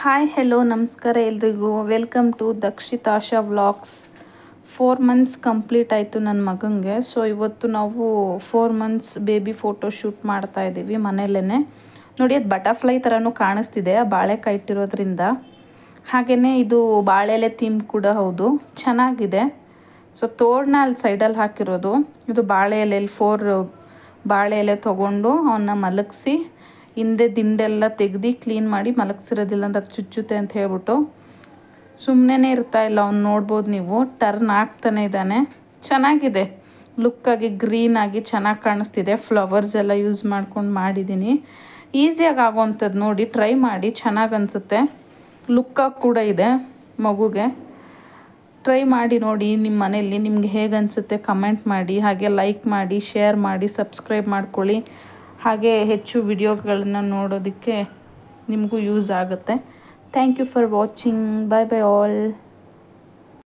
Hi hello ನಮಸ್ಕಾರ ಎಲ್ರಿಗೂ. Welcome to Dakshitasha vlogs. 4 months complete ಆಯಿತು ನನ್ನ ಮಗನಿಗೆ. ಸೊ ಇವತ್ತು ನಾವು 4 ಮಂತ್ಸ್ ಬೇಬಿ ಫೋಟೋ ಶೂಟ್ ಮಾಡ್ತಾ ಇದ್ದೀವಿ ಮನೆಯಲ್ಲೇ. ನೋಡಿ, ಅದು ಬಟರ್ಫ್ಲೈ ಥರನೂ ಕಾಣಿಸ್ತಿದೆ ಆ ಬಾಳೆಕಾಯಿ ಇಟ್ಟಿರೋದ್ರಿಂದ. ಹಾಗೆಯೇ ಇದು ಬಾಳೆಲೆ ಥೀಮ್ ಕೂಡ ಹೌದು, ಚೆನ್ನಾಗಿದೆ. ಸೊ ತೋರಣ ಅಲ್ಲಿ ಸೈಡಲ್ಲಿ ಹಾಕಿರೋದು, ಇದು ಬಾಳೆ ಎಲೆಯಲ್ಲಿ 4 ಬಾಳೆ ಎಲೆ ತೊಗೊಂಡು ಅವನ್ನ ಮಲಗಿಸಿ ಹಿಂದೆ ದಿಂಡೆಲ್ಲ ತೆಗ್ದು ಕ್ಲೀನ್ ಮಾಡಿ ಮಲಗಿಸಿರೋದಿಲ್ಲ ಅಂದ್ರೆ ಅದು ಚುಚ್ಚುತ್ತೆ ಅಂತ ಹೇಳ್ಬಿಟ್ಟು ಸುಮ್ಮನೆ ಇರ್ತಾ ಇಲ್ಲ. ಅವ್ನು ನೋಡ್ಬೋದು ನೀವು, ಟರ್ನ್ ಆಗ್ತಾನೆ ಇದ್ದಾನೆ. ಚೆನ್ನಾಗಿದೆ, ಲುಕ್ಕಾಗಿ ಗ್ರೀನಾಗಿ ಚೆನ್ನಾಗಿ ಕಾಣಿಸ್ತಿದೆ. ಫ್ಲವರ್ಸ್ ಎಲ್ಲ ಯೂಸ್ ಮಾಡ್ಕೊಂಡು ಮಾಡಿದ್ದೀನಿ. ಈಸಿಯಾಗಿ ಆಗೋವಂಥದ್ದು, ನೋಡಿ ಟ್ರೈ ಮಾಡಿ, ಚೆನ್ನಾಗಿ ಅನಿಸುತ್ತೆ. ಲುಕ್ಕಾಗಿ ಕೂಡ ಇದೆ ಮಗುಗೆ. ಟ್ರೈ ಮಾಡಿ ನೋಡಿ ನಿಮ್ಮ ಮನೆಯಲ್ಲಿ, ನಿಮ್ಗೆ ಹೇಗೆ ಅನಿಸುತ್ತೆ ಕಮೆಂಟ್ ಮಾಡಿ. ಹಾಗೆ ಲೈಕ್ ಮಾಡಿ, ಶೇರ್ ಮಾಡಿ, ಸಬ್ಸ್ಕ್ರೈಬ್ ಮಾಡ್ಕೊಳ್ಳಿ. ಹಾಗೆ ಹೆಚ್ಚು ವಿಡಿಯೋಗಳನ್ನ ನೋಡೋದಕ್ಕೆ ನಿಮಗೂ ಯೂಸ್ ಆಗುತ್ತೆ. Thank you for watching. Bye bye all.